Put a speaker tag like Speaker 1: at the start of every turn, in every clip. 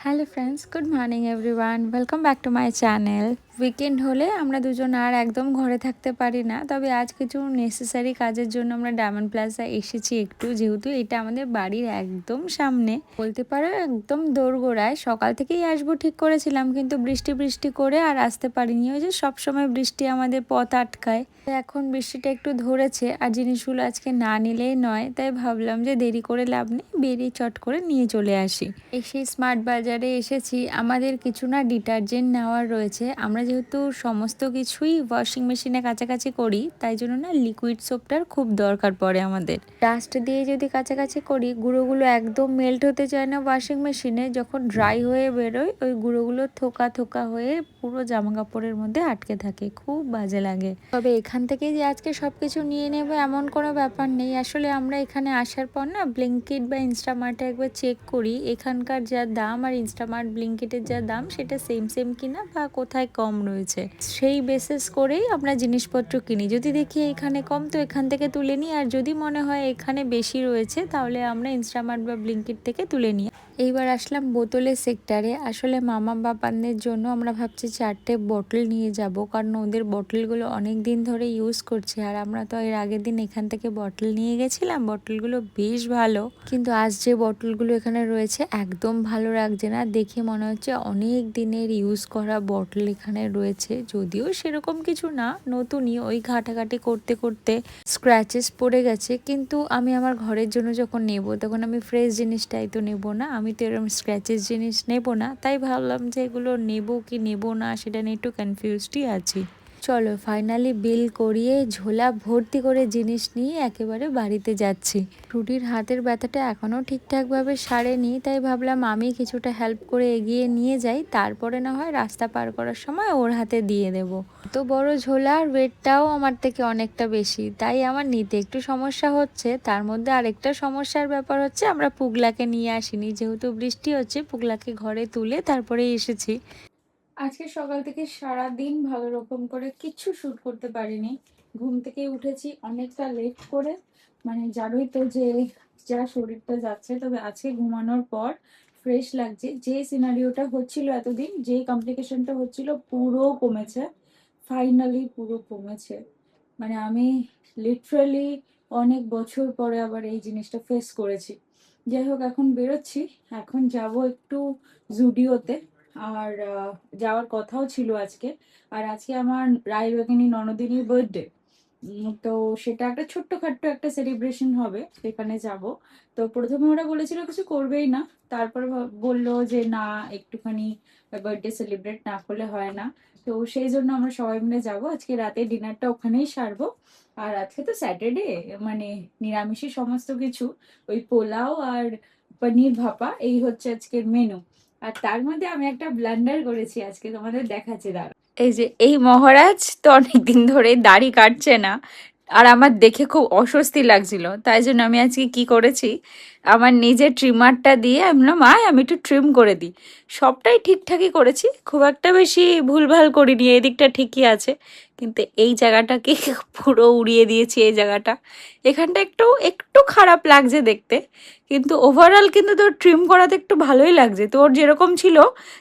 Speaker 1: Hello friends, good morning everyone, welcome back to my channel. Weekend হলে আমরা দুজন আর একদম ঘরে থাকতে পারি না, তবে আজ কিছু নেসেসারি কাজের জন্য আমরা ডায়মন্ড প্লাজা এসেছি একটু, যেহেতু এটা আমাদের বাড়ির একদম সামনে, বলতে পারো একদম দোরগোড়ায়। সকাল থেকেই আসবো ঠিক করেছিলাম, কিন্তু বৃষ্টি বৃষ্টি করে আর আসতে পারিনি। ওই যে সবসময় বৃষ্টি আমাদের পথ আটকায়, এখন বৃষ্টিটা একটু ধরেছে আর জিনিসগুলো আজকে না নিলেই নয়, তাই ভাবলাম যে দেরি করে লাভ নেই, বেরিয়ে চট করে নিয়ে চলে আসি। সেই স্মার্ট বাজারে এসেছি, আমাদের কিছু না ডিটারজেন্ট নেওয়ার রয়েছে। আমরা যেহেতু সমস্ত কিছুই ওয়াশিং মেশিনে কাছাকাছি করি, তাই জন্য না লিকুইড সোপটার খুব দরকার পড়ে আমাদের। ডাস্ট দিয়ে যদি কাছাকাছি করি, গুঁড়োগুলো একদম মেল্ট হতে চায় না ওয়াশিং মেশিনে, যখন ড্রাই হয়ে বেরোয় ওই গুঁড়োগুলো থোকা থোকা হয়ে পুরো জামা কাপড়ের মধ্যে আটকে থাকে, খুব বাজে লাগে। তবে এখান থেকে যে আজকে সবকিছু নিয়ে নেবো এমন কোনো ব্যাপার নেই। আসলে আমরা এখানে আসার পর না ব্লিঙ্কিট বা ইনস্টামার্টে একবার চেক করি এখানকার যা দাম আর ইনস্টামার্ট ব্লিঙ্কিটের যা দাম সেটা সেম সেম কিনা বা কোথায় কম রয়েছে, সেই বেসিস করেই আমরা জিনিসপত্র কিনি। যদি দেখি এখানে কম তো এখান থেকে তুলে নিই, আর যদি মনে হয় এখানে বেশি রয়েছে তাহলে আমরা ইনস্টামার্ট বা ব্লিঙ্কিট থেকে তুলে নিই। এইবার আসলাম বোতলের সেক্টরে। আসলে মামা বাবানদের জন্য আমরা ভাবছি 4টে বটল নিয়ে যাব, কারণ ওদের বটলগুলো অনেক দিন ধরে ইউজ করছে, আর আমরা তো এর আগের দিন এখান থেকে বটল নিয়ে গেছিলাম, বটলগুলো বেশ ভালো। কিন্তু আজ যে বটলগুলো এখানে রয়েছে একদম ভালো লাগছে না, দেখে মনে হচ্ছে অনেক দিনের ইউজ করা বটল এখানে রয়েছে, যদিও সেরকম কিছু না, নতুনই, ওই ঘাটাঘাটি করতে করতে স্ক্র্যাচেস পড়ে গেছে। কিন্তু আমি আমার ঘরের জন্য যখন নেব তখন আমি ফ্রেশ জিনিসটাই তো নেব না, আমি তো এরকম স্ক্র্যাচেস জিনিস নেব না, তাই ভাবলাম যে এগুলো নেব কি নেব না সেটা নিয়ে একটু কনফিউজডই আছি। চলো ফাইনালি বিল করিয়ে ঝোলা ভর্তি করে জিনিস নিয়ে একেবারে বাড়িতে যাচ্ছি। রুটির হাতের ব্যথাটা এখনও ঠিকঠাকভাবে সারেনি, তাই ভাবলাম আমি কিছুটা হেল্প করে এগিয়ে নিয়ে যাই, তারপরে না হয় রাস্তা পার করার সময় ওর হাতে দিয়ে দেব। তো বড় ঝোলা, ওয়েটটাও আমার থেকে অনেকটা বেশি, তাই আমার নিতে একটু সমস্যা হচ্ছে। তার মধ্যে আরেকটা সমস্যার ব্যাপার হচ্ছে আমরা পুগলাকে নিয়ে আসিনি, যেহেতু বৃষ্টি হচ্ছে পুগলাকে ঘরে তুলে তারপরে এসেছি। আজকে সকাল থেকে সারা দিন ভালো রকম করে কিচ্ছু শুট করতে পারিনি। ঘুম থেকে উঠেছি অনেকটা লেট করে, মানে জানোই তো যে যা শরীরটা যাচ্ছে। তবে আজকে ঘুমানোর পর ফ্রেশ লাগছে, যে সিনারিওটা হচ্ছিল এতদিন, যে কমপ্লিকেশনটা হচ্ছিল পুরো কমেছে, ফাইনালি পুরো কমেছে। মানে আমি লিটারালি অনেক বছর পরে আবার এই জিনিসটা ফেস করেছি। যাই হোক, এখন বেরোচ্ছি, এখন যাব একটু জুডিওতে, আর যাওয়ার কথাও ছিল আজকে। আর আজকে আমার রায়বাগিনী ননদিনীর বার্থডে, তো সেটা একটা ছোট্টখাট্ট একটা সেলিব্রেশন হবে, সেখানে যাব। তো প্রথমে ওরা বলেছিল কিছু করবেই না, তারপর বললো যে না, একটুখানি বার্থডে সেলিব্রেট না করলে হয় না। তো সেই জন্য আমরা সবাই মিলে যাব, আজকে রাতে ডিনারটা ওখানেই সারবো। আর আজকে তো স্যাটারডে, মানে নিরামিষই সমস্ত কিছু, ওই পোলাও আর পনির ভাপা এই হচ্ছে আজকের মেনু। আর তার মধ্যে আমি একটা ব্লান্ডার করেছি, আজকে তোমাদের দেখাচ্ছি, দাঁড়া। এই যে এই মহারাজ তো অনেকদিন ধরে দাড়ি কাটছে না, আর আমার দেখে খুব অস্বস্তি লাগছিল, তাই জন্য আমি আজকে কি করেছি, আমার নিজের ট্রিমারটা দিয়ে আমি বললাম আয় আমি একটু ট্রিম করে দিই। সবটাই ঠিকঠাকই করেছি, খুব একটা বেশি ভুলভাল করিনি, এদিকটা ঠিকই আছে, কিন্তু এই জায়গাটাকে পুরো উড়িয়ে দিয়েছি। এই জায়গাটা এখানটা একটু একটু খারাপ লাগছে দেখতে, কিন্তু ওভারঅল কিন্তু তোর ট্রিম করাতে একটু ভালোই লাগছে, তোর যেরকম ছিল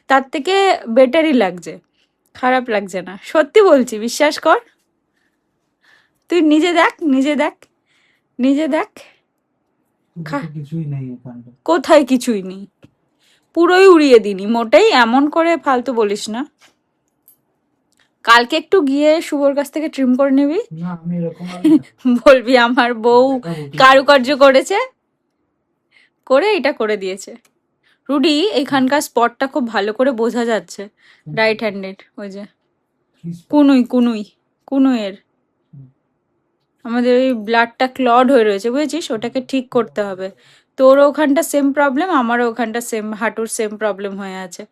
Speaker 1: তার থেকে বেটারই লাগছে, খারাপ লাগছে না, সত্যি বলছি, বিশ্বাস কর। তুই নিজে দেখ, নিজে দেখ, নিজে দেখ। কিছুই নেই এখানটা, কোথায় কিছুই নেই, পুরোই উড়িয়ে দিনি মোটেই, এমন করে ফালতু বলিস না। কালকে একটু গিয়ে শুভর কাছ থেকে ট্রিম করে নিবি, বলবি আমার বউ কারুকার্য করেছে, করে এটা করে দিয়েছে। রুডি এখানকার স্পটটা খুব ভালো করে বোঝা যাচ্ছে, রাইট হ্যান্ডেড, ওই যে কুনুই কুনুই কুনুইয়ের আমাদের ওই ব্লাডটা ক্লড হয়ে রয়েছে, বুঝেছিস, ওটাকে ঠিক করতে হবে। তোর ওখানটা সেম প্রবলেম, আমারও ওখানটা সেম, হাঁটুর সেম প্রবলেম হয়ে আছে।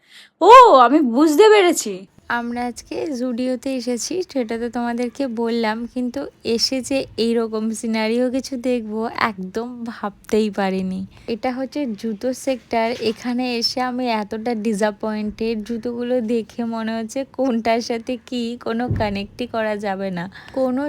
Speaker 1: ও আমি বুঝতে পেরেছি, আমরা আজকে জুডিওতে এসেছি, সেটা তো তোমাদেরকে বললাম, কিন্তু এসে যে এইরকম সিনারিও কিছু দেখবো একদম ভাবতেই পারিনি। এটা হচ্ছে জুতো সেক্টর। এখানে এসে আমি এতটা ডিসঅ্যাপয়েন্টেড, জুতোগুলো দেখে মনে হচ্ছে কোনটার সাথে কি কোনো কানেক্টই করা যাবে না। কোনো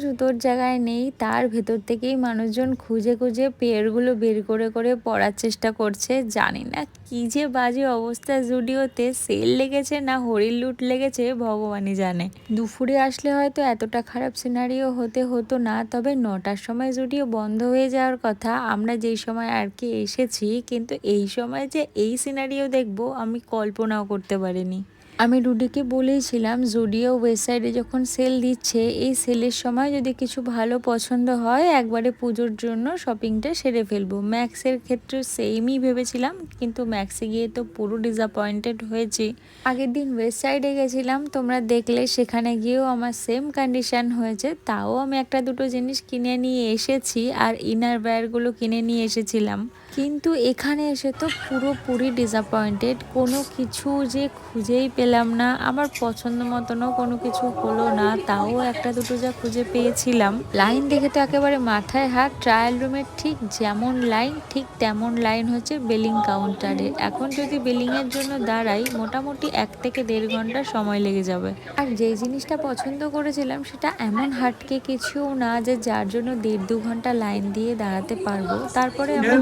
Speaker 1: জুতোর জায়গায় নেই, তার ভেতর থেকেই মানুষজন খুঁজে খুঁজে পেয়ারগুলো বের করে করে পরার চেষ্টা করছে। জানি না কি যে বাজে অবস্থা, জুডিওতে সেল লেগেছে না হরির লুট লেগেছে ভগবানই জানে। দুপুরে আসলে হয়তো এতটা খারাপ সিনারিও হতো না, তবে 9টার সময় জুডিও বন্ধ হয়ে যাওয়ার কথা আমরা যেই সময় আর কি এসেছি, কিন্তু এই সময় যে এই সিনারিও দেখবো আমি কল্পনাও করতে পারিনি। আমি রুডিকে বলেইছিলাম জুডিও ওয়েবসাইটে যখন সেল দিচ্ছে, এই সেলের সময় যদি কিছু ভালো পছন্দ হয় একবারে পুজোর জন্য শপিংটা সেরে ফেলবো। ম্যাক্সের ক্ষেত্রে সেমই ভেবেছিলাম, কিন্তু ম্যাক্সে গিয়ে তো পুরো ডিসঅ্যাপয়েন্টেড হয়েছি। আগের দিন ওয়েবসাইটে গেছিলাম, তোমরা দেখলে, সেখানে গিয়েও আমার সেম কন্ডিশন হয়েছে। তাও আমি একটা দুটো জিনিস কিনে নিয়ে এসেছি আর ইনার ওয়্যারগুলো কিনে নিয়ে এসেছিলাম, কিন্তু এখানে এসে তো পুরোপুরি ডিসঅ্যাপয়েন্টেড। কোনো কিছু যে খুঁজেই পেলাম না, আমার পছন্দ মতনও কোনো কিছু হলো না। তাও একটা দুটো যা খুঁজে পেয়েছিলাম, লাইন দেখে তো একেবারে মাথায় হাত। ট্রায়াল রুমের ঠিক যেমন লাইন, ঠিক তেমন লাইন হচ্ছে বিলিং কাউন্টারে। এখন যদি বিলিংয়ের জন্য দাঁড়াই, মোটামুটি 1 থেকে 1.5 ঘন্টা সময় লেগে যাবে। আর যেই জিনিসটা পছন্দ করেছিলাম সেটা এমন হাটকে কিছুও না যে যার জন্য 1.5-2 ঘন্টা লাইন দিয়ে দাঁড়াতে পারবো। তারপরে আমরা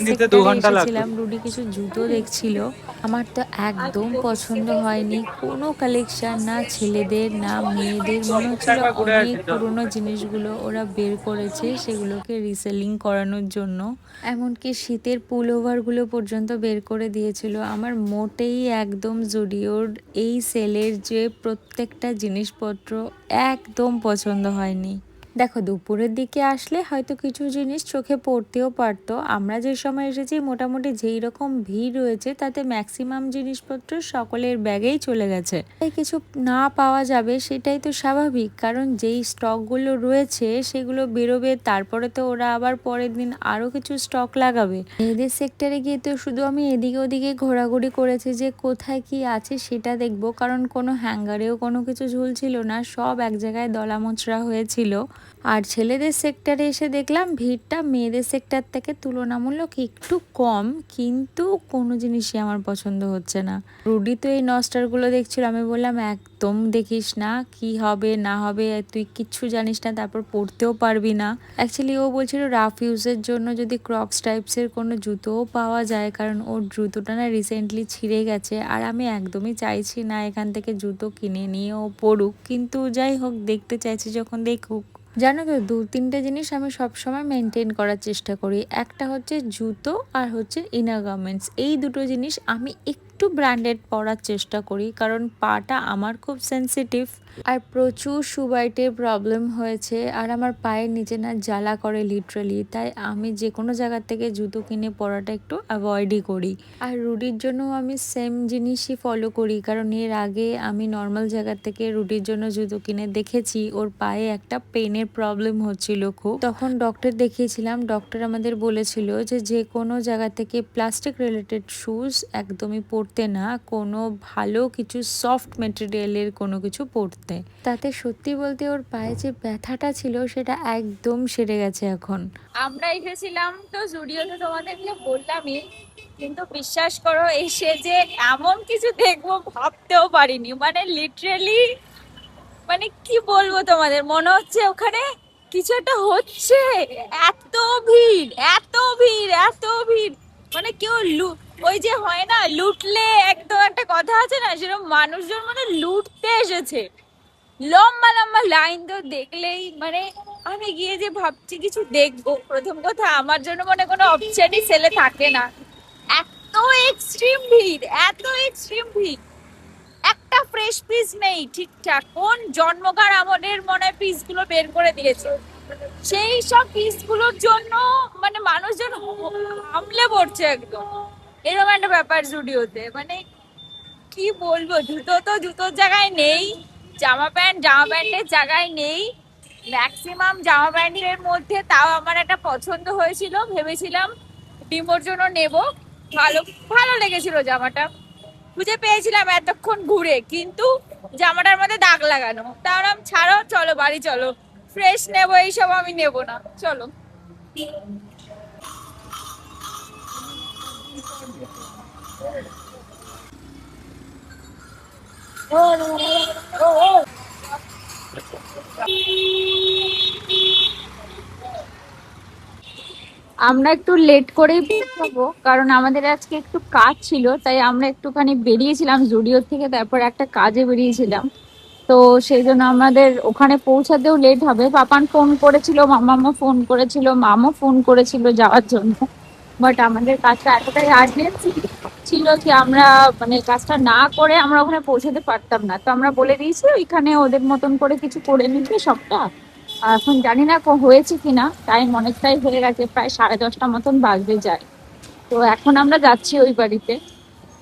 Speaker 1: সেক্টরে এসেছিলাম, রুডি কিছু জুতো দেখছিল। আমার তো একদম পছন্দ হয়নি কোনো কালেকশন, না ছেলেদের না মেয়েদের। মনে হচ্ছিল অনেক পুরনো জিনিসগুলো ওরা বের করেছে সেগুলোকে রিসেলিং করানোর জন্য। এমনকি শীতের পুল ওভারগুলো পর্যন্ত বের করে দিয়েছিল। আমার মোটেই একদম জুডিওর এই সেলের যে প্রত্যেকটা জিনিসপত্র একদম পছন্দ হয়নি। দেখো, দুপুরের দিকে আসলে হয়তো কিছু জিনিস চোখে পড়তেও পারতো। আমরা যে সময় এসেছি মোটামুটি যেই রকম ভিড় রয়েছে, তাতে ম্যাক্সিমাম জিনিসপত্র সকলের ব্যাগেই চলে গেছে। তাই কিছু না পাওয়া যাবে সেটাই তো স্বাভাবিক, কারণ যেই স্টকগুলো রয়েছে সেগুলো বেরোবে, তারপরে তো ওরা আবার পরের দিন আরও কিছু স্টক লাগাবে। মেয়েদের সেক্টরে গিয়ে তো শুধু আমি এদিকে ওদিকে ঘোরাঘুরি করেছি যে কোথায় কি আছে সেটা দেখবো, কারণ কোনো হ্যাঙ্গারেও কোনো কিছু ঝুলছিল না, সব এক জায়গায় দলা মোচড়া হয়েছিল। আর ছেলেদের সেক্টরে এসে দেখলাম ভিড়টা মেয়েদের সেক্টর থেকে তুলনামূলক একটু কম, কিন্তু কোনো জিনিসই আমার পছন্দ হচ্ছে না। রুডি তো এই নস্টারগুলো দেখছিল, আমি বললাম একদম দেখিস না, কি হবে না হবে তুই কিচ্ছু জানিস না, তারপর পরতেও পারবি না। অ্যাকচুয়ালি ও বলছিল রাফ ইউজের জন্য যদি ক্রক্স টাইপসের কোনো জুতোও পাওয়া যায়, কারণ ওর জুতোটা না রিসেন্টলি ছিঁড়ে গেছে। আর আমি একদমই চাইছি না এখান থেকে জুতো কিনে নিয়ে ও পড়ুক, কিন্তু যাই হোক দেখতে চাইছি যখন দেখুক। জানো তো, 2-3টে জিনিস আমি সবসময় মেনটেন করার চেষ্টা করি। একটা হচ্ছে জুতো আর হচ্ছে ইনার গার্মেন্টস। এই দুটো জিনিস আমি একটু ব্র্যান্ডেড পরার চেষ্টা করি, কারণ পাটা আমার খুব সেন্সিটিভ আর প্রচুর সুবাইটের প্রবলেম হয়েছে। আর আমার পায়ের নিচে না জ্বালা করে লিটারালি, তাই আমি যে কোনো জায়গার থেকে জুতো কিনে পরাটা একটু অ্যাভয়েডই করি। আর রুডির জন্য আমি সেম জিনিসই ফলো করি, কারণ এর আগে আমি নর্মাল জায়গার থেকে রুডির জন্য জুতো কিনে দেখেছি। ওর পায়ে একটা পেনের প্রবলেম হচ্ছিল খুব, তখন ডক্টর দেখিয়েছিলাম। ডক্টর আমাদের বলেছিল যে যে কোনো জায়গা থেকে প্লাস্টিক রিলেটেড শুজ একদমই পরতে না, কোনো ভালো কিছু সফট মেটেরিয়ালের কোনো কিছু পরতে। তাতে সত্যি বলতে ওর পায়ে যে ব্যথাটা ছিল সেটা একদম সেরে গেছে এখন।
Speaker 2: আমরা এসেছিলাম তো জুডিওতে, তোমাদেরকে বললামই, কিন্তু বিশ্বাস করো এসে যে এমন কিছু দেখবো ভাবতেও পারিনি। মানে লিটারেলি, মানে কি বলবো তোমাদের, মনে হচ্ছে ওখানে কিছু একটা হচ্ছে। এত ভিড়, এত ভিড়, এত ভিড়, মানে কেউ ওই যে হয় না লুটলে, একদম একটা কথা আছে না, সেরকম মানুষজন মানে লুটতে এসেছে। লম্বা লম্বা লাইন তো দেখলেই মানে, আমি গিয়ে যে ভাবছি কিছু দেখবো, প্রথম কথা আমার জন্য মানে কোনো অপশনই সেলে থাকে না। এত এক্সট্রিম ভিড়, এত এক্সট্রিম ভিড়, একটা ফ্রেশ পিস নেই ঠিকঠাক। কোন জন্মকার আমলের মনে হয় পিস গুলো বের করে দিয়েছে, সেই সব পিস গুলোর জন্য মানে মানুষজন হামলে পড়ছে একদম। এরকম একটা ব্যাপার জুডিওতে। মানে কি বলবো, জুতো তো জুতোর জায়গায় নেই, জামা প্যান্টের জায়গায় নেই। ম্যাক্সিমাম জামা প্যান্টের মধ্যে তাও আমার একটা পছন্দ হয়েছিল, ভেবেছিলাম ডিমোর জন্য নেব। ভালো ভালো লেগেছিল জামাটা, খুঁজে পেয়েছিলাম এতক্ষণ ঘুরে, কিন্তু জামাটার মধ্যে দাগ লাগানো। তাহলে ছাড়ো, চলো বাড়ি চলো, ফ্রেশ নেবো, এইসব আমি নেবো না, চলো। আমরা একটু লেট করেই পৌঁছাবো, কারণ আমাদের আজকে একটু কাজ ছিল, তাই আমরা একটুখানি বেরিয়েছিলাম জুডিও থেকে, তারপর একটা কাজে বেরিয়েছিলাম। তো সেই জন্য আমাদের ওখানে পৌঁছাতেও লেট হবে। পাপান ফোন করেছিল, মামামও ফোন করেছিল, মামও ফোন করেছিল যাওয়ার জন্য, বাট আমাদের কাজটা এতটাই আর্জেন্ট ছিল যে আমরা মানে কাজটা না করে আমরা ওখানে পৌঁছাতে পারতাম না। তো আমরা বলে দিয়েছি ওইখানে ওদের মতন করে কিছু করে নিতে সবটা। আর এখন জানি না হয়েছে কিনা, টাইম অনেকটাই হয়ে গেছে, প্রায় 10:30 মতন বাজবে যায়। তো এখন আমরা যাচ্ছি ওই বাড়িতে।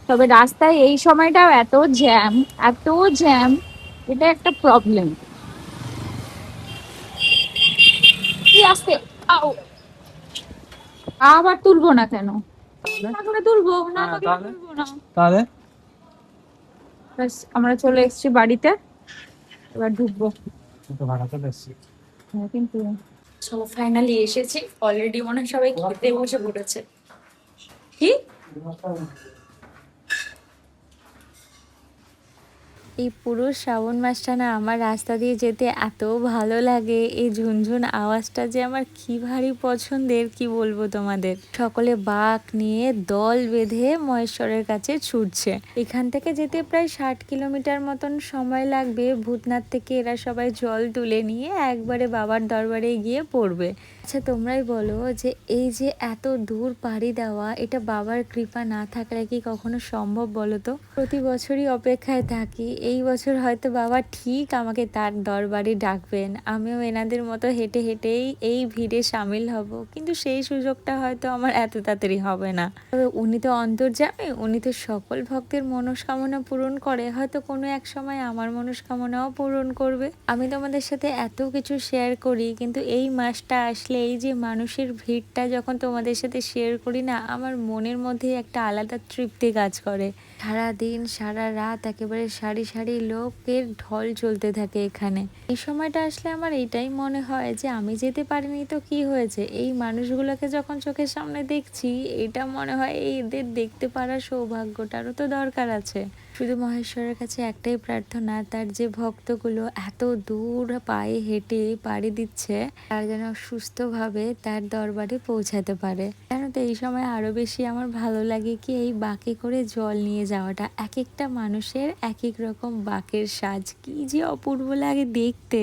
Speaker 2: তবে রাস্তায় এই সময়টাও এত জ্যাম, এত জ্যাম, এটা একটা প্রবলেম। কি আসতে আও, আবার তুলবো না কেন? না করে তুলবো না, করে তুলবো না।
Speaker 3: তাহলে
Speaker 2: ব্যাস, আমরা চলে এসেছি বাড়িতে, এবার ঢুকবো।
Speaker 3: তো ভাড়া চলে এসছি।
Speaker 2: হ্যাঁ, কিন্তু চলো ফাইনালি এসেছি। অলরেডি মনে হয় সবাই খেতে বসে পড়েছে। কি
Speaker 1: এই পুরো শ্রাবণ মাসটা না আমার রাস্তা দিয়ে যেতে এত ভালো লাগে। এই ঝুনঝুন আওয়াজটা যে আমার কি ভারী পছন্দের, কি বলবো তোমাদের। সকলে বাঁক নিয়ে দল বেঁধে মহেশ্বরের কাছে ছুটছে। এখান থেকে যেতে প্রায় 60 কিলোমিটার মতন সময় লাগবে। ভূতনাথ থেকে এরা সবাই জল তুলে নিয়ে একবারে বাবার দরবারে গিয়ে পড়বে। আচ্ছা তোমরাই বলো যে এই যে এত দূর পাড়ি দেওয়া, এটা বাবার কৃপা না থাকলে কি কখনো সম্ভব বলো তো? প্রতি বছরই অপেক্ষায় থাকি, এই বছর হয়তো বাবা ঠিক আমাকে তার দরবারে ডাকবেন, আমিও এনাদের মতো হেঁটে হেঁটেই এই ভিড়ে সামিল হব। কিন্তু সেই সুযোগটা হয়তো আমার এত তাড়াতাড়ি হবে না। তবে উনি তো অন্তর্যামী, উনি তো সকল ভক্তের মনস্কামনা পূরণ করে, হয়তো কোনো এক সময় আমার মনস্কামনাও পূরণ করবে। আমি তোমাদের সাথে এত কিছু শেয়ার করি, কিন্তু এই মাসটা আসলে এই যে মানুষের ভিড়টা যখন তোমাদের সাথে শেয়ার করি না, আমার মনের মধ্যে একটা আলাদা তৃপ্তি কাজ করে। সারা দিন সারা রাত একেবারে সারি সারি লোকের ঢল চলতে থাকে এখানে। এই সময়টা আসলে আমার এইটাই মনে হয় যে আমি যেতে পারিনি তো কি হয়েছে, এই মানুষগুলোকে যখন চোখের সামনে দেখছি, এটা মনে হয় এদের দেখতে পারার সৌভাগ্যটারও তো দরকার আছে। শুধু মহেশ্বরের কাছে একটাই প্রার্থনা, তার যে ভক্তগুলো এত দূর পায়ে হেঁটে পাড়ি দিচ্ছে, তারা যেন সুস্থভাবে তার দরবারে পৌঁছাতে পারে। জানো তো এই সময় আরো বেশি আমার ভালো লাগে কি, এই বাঁকে করে জল নিয়ে যাওয়াটা। এক একটা মানুষের এক এক রকম বাঁকের সাজ, কি যে অপূর্ব লাগে দেখতে।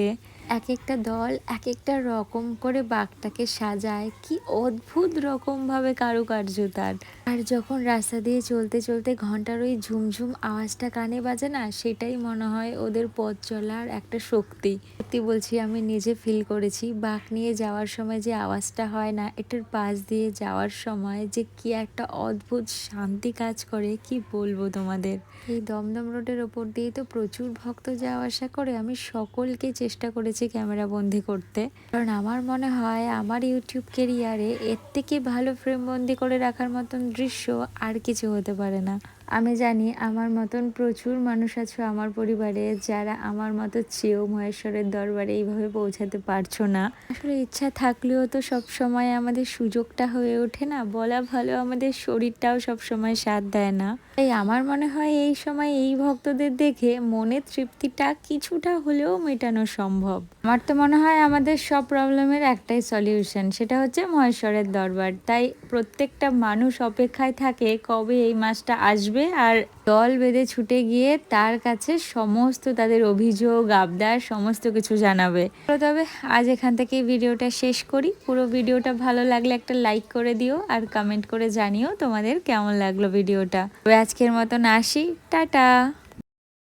Speaker 1: এক একটা দল এক একটা রকম করে বাঘটাকে সাজায়, কি অদ্ভুত রকম ভাবে কারুকার্য তার। আর যখন রাস্তা দিয়ে চলতে চলতে ঘন্টার ওই ঝুমঝুম আওয়াজটা কানে বাজে না, সেটাই মনে হয় ওদের পথ চলার একটা শক্তি। সত্যি বলছি, আমি নিজে ফিল করেছি বাঘ নিয়ে যাওয়ার সময় যে আওয়াজটা হয় না, এটার পাশ দিয়ে যাওয়ার সময় যে কি একটা অদ্ভুত শান্তি কাজ করে, কি বলবো তোমাদের। এই দমদম রোডের ওপর দিয়ে তো প্রচুর ভক্ত যাওয়া আসা করে। আমি সকলকে চেষ্টা করেছি ক্যামেরা বন্দি করতে, কারণ আমার মনে হয় আমার ইউটিউব কেরিয়ারে এর থেকে ভালো ফ্রেম বন্দি করে রাখার মতন দৃশ্য আর কিছু হতে পারে না। আমি জানি আমার মতন প্রচুর মানুষ আছো আমার পরিবারে, যারা আমার মতো চেয়েও মহেশ্বরের দরবারে এইভাবে পৌঁছাতে পারছো না। আসলে ইচ্ছা থাকলেও তো সব সময় আমাদের সুযোগটা হয়ে ওঠে না, বলা ভালো আমাদের শরীরটাও সব সময় সাথ দেয় না। তাই আমার মনে হয় এই সময় এই ভক্তদের দেখে মনের তৃপ্তিটা কিছুটা হলেও মেটানো সম্ভব। আমার তো মনে হয় আমাদের সব প্রবলেমের একটাই সলিউশন, সেটা হচ্ছে মহেশ্বরের দরবার। তাই প্রত্যেকটা মানুষ অপেক্ষায় থাকে কবে এই মাসটা আসবে আর দল বেঁধে ছুটে গিয়ে তার কাছে সমস্ত তাদের অভিযোগ আবদার সমস্ত কিছু জানাবে। তবে আজ এখান থেকে ভিডিওটা শেষ করি। পুরো ভিডিওটা ভালো লাগলে একটা লাইক করে দিও আর কমেন্ট করে জানিও তোমাদের কেমন লাগলো ভিডিওটা। আজকের মতন আসি, টাটা।